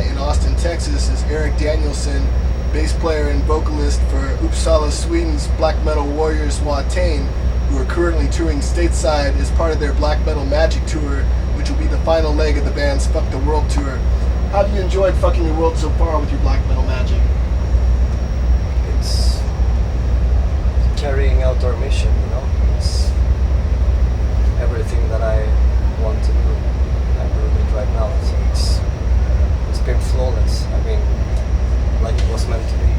met in Austin, Texas is Erik Danielsson, bass player and vocalist for Uppsala, Sweden's black metal warriors WATAIN, who are currently touring stateside as part of their Black Metal Magic Tour, which will be the final leg of the band's Fuck the World Tour. How have you enjoyed fucking the world so far with your black metal magic? It's carrying out our mission, you know. It's everything that I want to do. I'm doing it right now, so it's been flawless. I mean, like it was meant to be.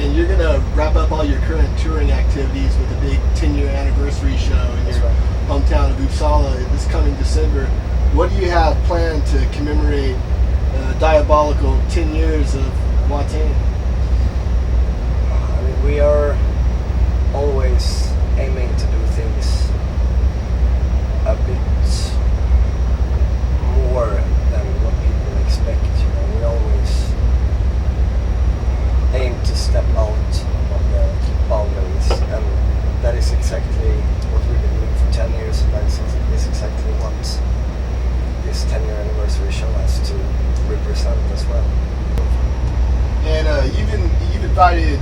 And you're gonna wrap up all your current touring activities with a big 10-year anniversary show in your hometown of Uppsala this coming December. What do you have planned to commemorate diabolical 10 years of WATAIN? I mean, we are always aiming to do things a bit more than what people expect. You know, we always aim to step out of the boundaries, and that is exactly what we've been doing for 10 years, and that is exactly what this 10-year anniversary show has to represent as well. And you've invited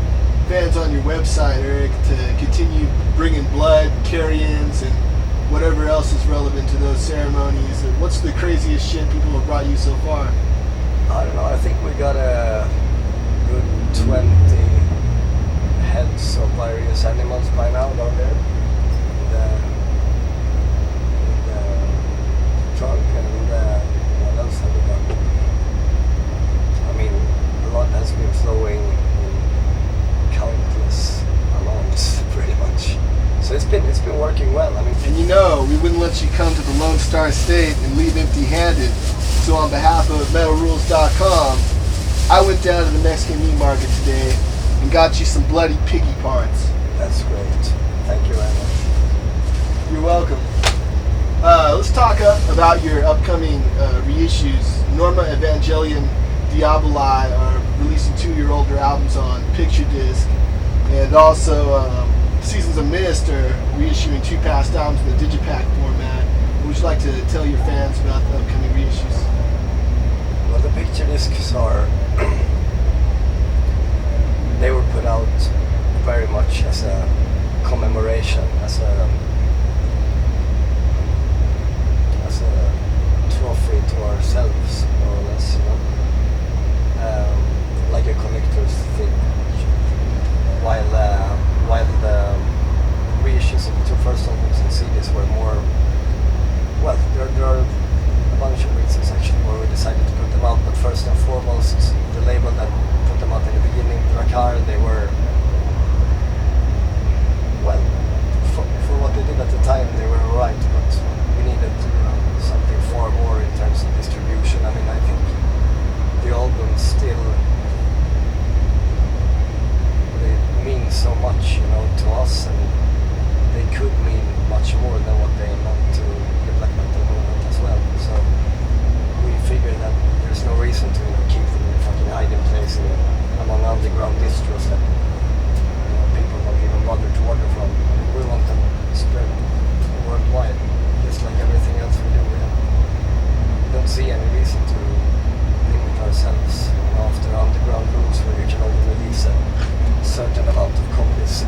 fans on your website, Erik, to continue bringing blood, carry-ins, and whatever else is relevant to those ceremonies. And what's the craziest shit people have brought you so far? I don't know, I think we got a good 20 heads of various animals by now down there in the trunk, and what else have we got? I mean, a lot has been flowing in countless amounts, pretty much. So it's been working well. I mean, and you know, we wouldn't let you come to the Lone Star State and leave empty-handed. So on behalf of MetalRules.com, I went down to the Mexican meat market today and got you some bloody piggy parts. That's great. Thank you very much. You're welcome. Let's talk about your upcoming reissues. Norma Evangelion Diaboli are releasing 2 year older albums on picture disc, and also Seasons of Mist are reissuing 2 past albums in the digipack format. What would you like to tell your fans about the upcoming reissues? Well, the picture discs are they were put out very much as a commemoration, as a trophy to ourselves, more or less, you know, like a collector's thing. While the reissues of the 2 first albums and CDs were more, well, there are a bunch of reasons actually why we decided to put them out, but first and foremost, the label that put them out in the beginning, Drakkar, they were, well, for what they did at the time, they were alright, but we needed something far more in terms of distribution. I mean, I think the albums still they mean so much, you know, to us, and they could mean much more than what they meant to the black metal movement as well. So we figured that there's no reason to, you know, keep them in a fucking hiding place among underground distros that, you know, people don't even bother to order from. I mean, we want them spread worldwide, just like everything else we do. We don't see any reason to limit ourselves, you know, after underground rules where you can only release a certain amount of copies.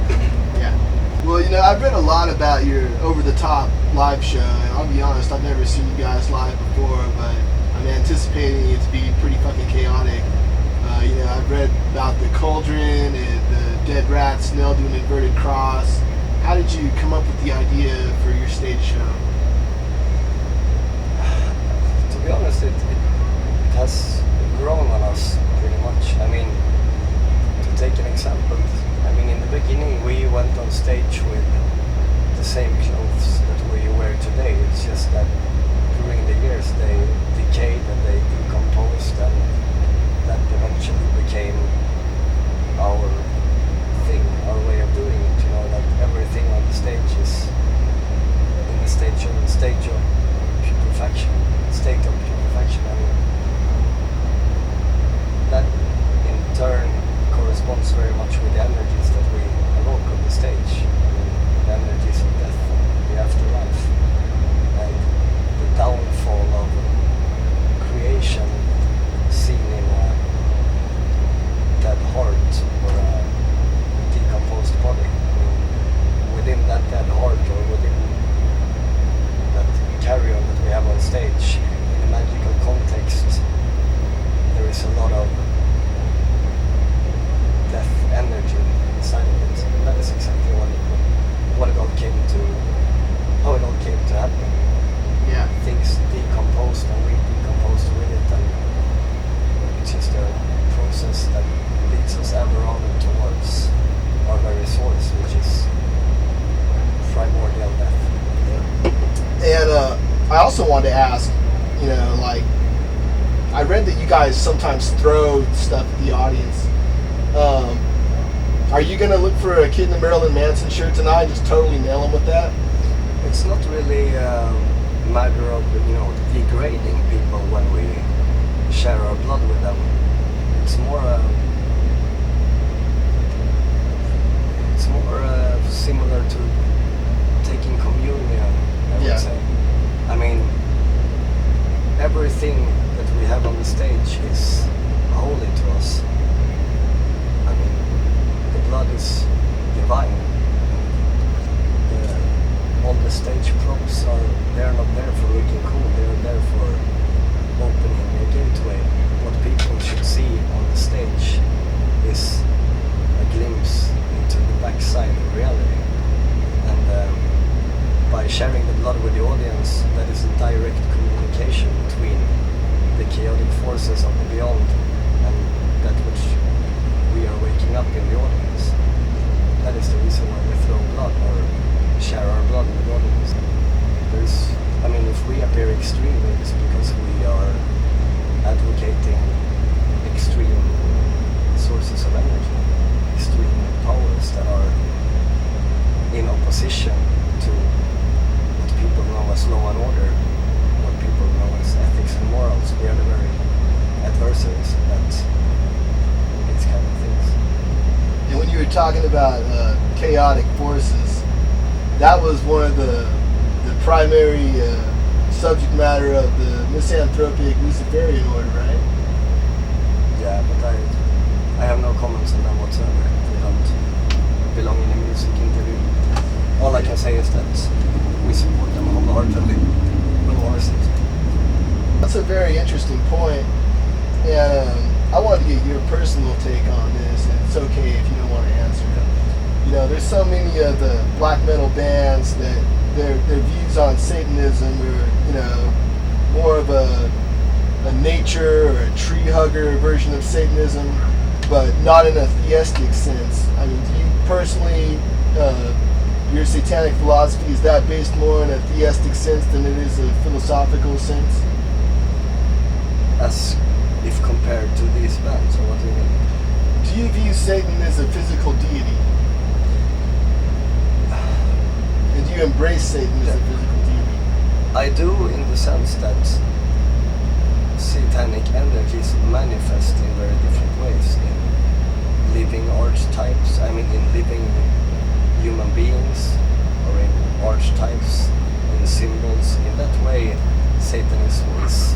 Yeah. Well, you know, I've read a lot about your over-the-top live show, and I'll be honest, I've never seen you guys live before, but I'm anticipating it to be pretty fucking chaotic. You know, I've read about the Cauldron and the Dead Rats nailed to an inverted cross. How did you come up with the idea for your stage show? To be honest, it has grown on us pretty much. I mean, to take an example, I mean, in the beginning we went on stage with the same clothes that we wear today. It's just that during the years they decayed and they decomposed, and that eventually became our thing, our way of doing it. You know, that everything on the stage is in the stage of putrefaction, state of putrefaction. I mean, that in turn corresponds very much with the energies that we evoke on the stage. I mean, the energies of death and wanted to ask, you know, like, I read that you guys sometimes throw stuff at the audience. Are you going to look for a Kid in the Marilyn Manson shirt tonight and just totally nail them with that? It's not really a matter of, you know, degrading people when we share our blood with them. It's more similar to taking communion, I would say. I mean, everything that we have on the stage is holy to us. I mean, the blood is divine. All the stage props they're not there for looking cool, they're there for opening a gateway. What people should see on the stage is a glimpse into the backside of reality. And by sharing the blood with the audience, that is a direct communication between the chaotic forces of the beyond and that which we are waking up in the audience. That is the reason why we throw blood or share our blood with the audience. If we appear extreme, it's because we are advocating extreme sources of energy, extreme powers that are in opposition to what people know as law and order, what people know as ethics and morals. We are the very adversaries that these kind of things. And when you were talking about chaotic forces, that was one of the primary subject matter of the misanthropic Luciferian order, right? Yeah, but I have no comments on that whatsoever. They don't belong in a music interview. All I can say is that we support them wholeheartedly. That's a very interesting point, and I wanted to get your personal take on this, and it's okay if you don't want to answer it. You know, there's so many of the black metal bands that their views on Satanism are, you know, more of a nature or a tree hugger version of Satanism, but not in a theistic sense. I mean, do you personally, your satanic philosophy, is that based more in a theistic sense than it is a philosophical sense? As if compared to these bands, or what do you mean? Do you view Satan as a physical deity? And do you embrace Satan as a physical deity? I do, in the sense that satanic energies manifest in very different ways, in living archetypes, in living human beings, or in archetypes, in symbols. In that way, Satanism is